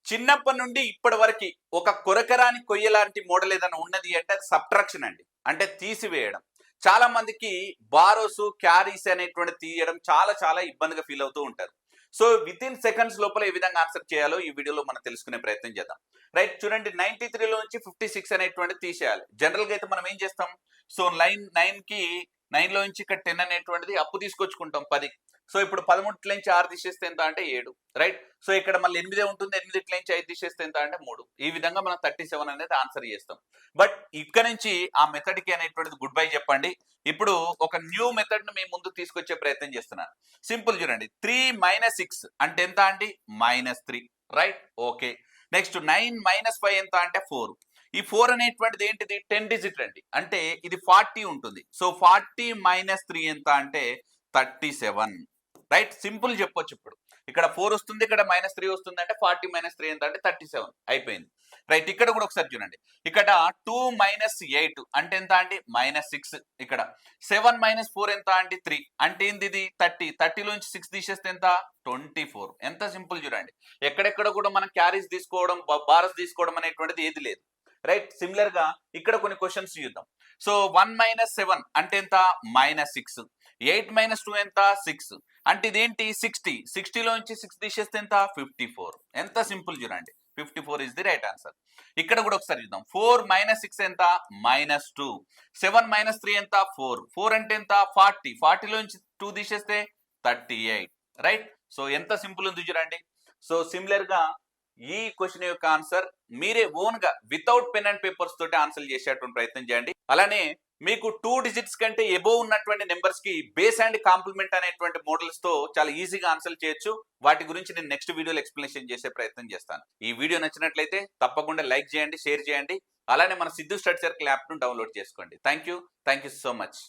చిన్నప్పటి నుండి ఇప్పటి వరకు ఒక కొరకరాని కొయ్య లాంటి మోడల్ ఏదైనా ఉన్నది అంటే అది సబ్ట్రాక్షన్ అండి. అంటే తీసివేయడం. చాలా మందికి బారోస్, క్యారీస్ అనేటువంటి తీయడం చాలా చాలా ఇబ్బందిగా ఫీల్ అవుతూ ఉంటారు. సో వితిన్ సెకండ్స్ లోపల ఏ విధంగా ఆన్సర్ చేయాలో ఈ వీడియోలో మనం తెలుసుకునే ప్రయత్నం చేద్దాం. రైట్, చూడండి 93 లో నుంచి 56 అనేటువంటిది తీసేయాలి. జనరల్ గా అయితే మనం ఏం చేస్తాం, సో లైన్ 9 లో నుంచి ఇక్కడ 10 అనేటువంటిది అప్పు తీసుకొచ్చుకుంటాం 10. సో ఇప్పుడు 13 నుంచి 6 తీసేస్తే ఎంత అంటే 7. రైట్, సో ఇక్కడ మళ్ళీ 8 ఉంటుంది, 8 నుంచి 5 తీసేస్తే ఎంత అంటే 3. ఈ విధంగా మనం 37 అనేది ఆన్సర్ చేస్తాం. బట్ ఇక్కడ నుంచి ఆ మెథడ్ కి అనేటువంటిది గుడ్ బై చెప్పండి. ఇప్పుడు ఒక న్యూ మెథడ్ ను మీ ముందు తీసుకొచ్చే ప్రయత్నం చేస్తున్నాను. సింపుల్ చూడండి, 3 - 6 అంటే ఎంత అండి, -3. Right, okay. నెక్స్ట్ 9 - 5 ఎంత అంటే 4. ఈ 4 అనేటువంటిది ఏంటిది, 10 డిజిట్ అండి. అంటే ఇది 40 ఉంటుంది. సో 40 - 3 ఎంత అంటే 37. రైట్, సింపుల్ చెప్పొచ్చు. ఇప్పుడు ఇక్కడ 4 వస్తుంది, ఇక్కడ -3 వస్తుంది అంటే 40 - 3 ఎంత అంటే 37 అయిపోయింది. రైట్, ఇక్కడ కూడా ఒకసారి చూడండి. ఇక్కడ 2 - 8 అంటే ఎంత అండి, -6. ఇక్కడ 7 - 4 ఎంత అండి 3 అంటే ఏంది, ఇది 30 లోంచి 6 తీసేస్తే ఎంత 24. ఎంత సింపుల్ చూడండి. ఎక్కడెక్కడ కూడా మనం క్యారీస్ తీసుకోవడం, బారస్ తీసుకోవడం అనేటువంటిది ఏది లేదు. రైట్, సిమిలర్ గా ఇక్కడ కొన్ని క్వశ్చన్స్ చూద్దాం. సో 1 - 7 అంటే ఎంత, -6. 8 - 2 ఎంత, 6 అంటే ఇదేంటి 60 లోంచి 6 తీసేస్తే ఎంత 54. ఎంత సింపుల్ చూడండి, 54 ఇస్ ది రైట్ ఆన్సర్. ఇక్కడ కూడా ఒకసారి చూద్దాం. 4 - 6 ఎంత, -2. 7 - 3 ఎంత, 4 అంటే ఎంత 40 లోంచి 2 తీసేస్తే 38. రైట్, సో ఎంత సింపుల్ ఉంది చూడండి. సో సిమిలర్ గా ఈ క్వశ్చన్ యొక్క ఆన్సర్ మీరే ఓన్ గా వితౌట్ పెన్ అండ్ పేపర్స్ తోటి ఆన్సర్ చేసేటువంటి ప్రయత్నం చేయండి. అలానే మీకు 2 డిజిట్స్ కంటే ఎబోవ్ ఉన్నటువంటి నెంబర్స్ కి బేస్ అండ్ కాంప్లిమెంట్ అనేటువంటి మోడల్స్ తో చాలా ఈజీగా ఆన్సర్ చేయొచ్చు. వాటి గురించి నేను నెక్స్ట్ వీడియోలో ఎక్స్ప్లెనేషన్ చేసే ప్రయత్నం చేస్తాను. ఈ వీడియో నచ్చినట్లయితే తప్పకుండా లైక్ చేయండి, షేర్ చేయండి. అలానే మన సిద్ధు స్టడీ సర్కిల్ యాప్ ను డౌన్లోడ్ చేసుకోండి. Thank you so much.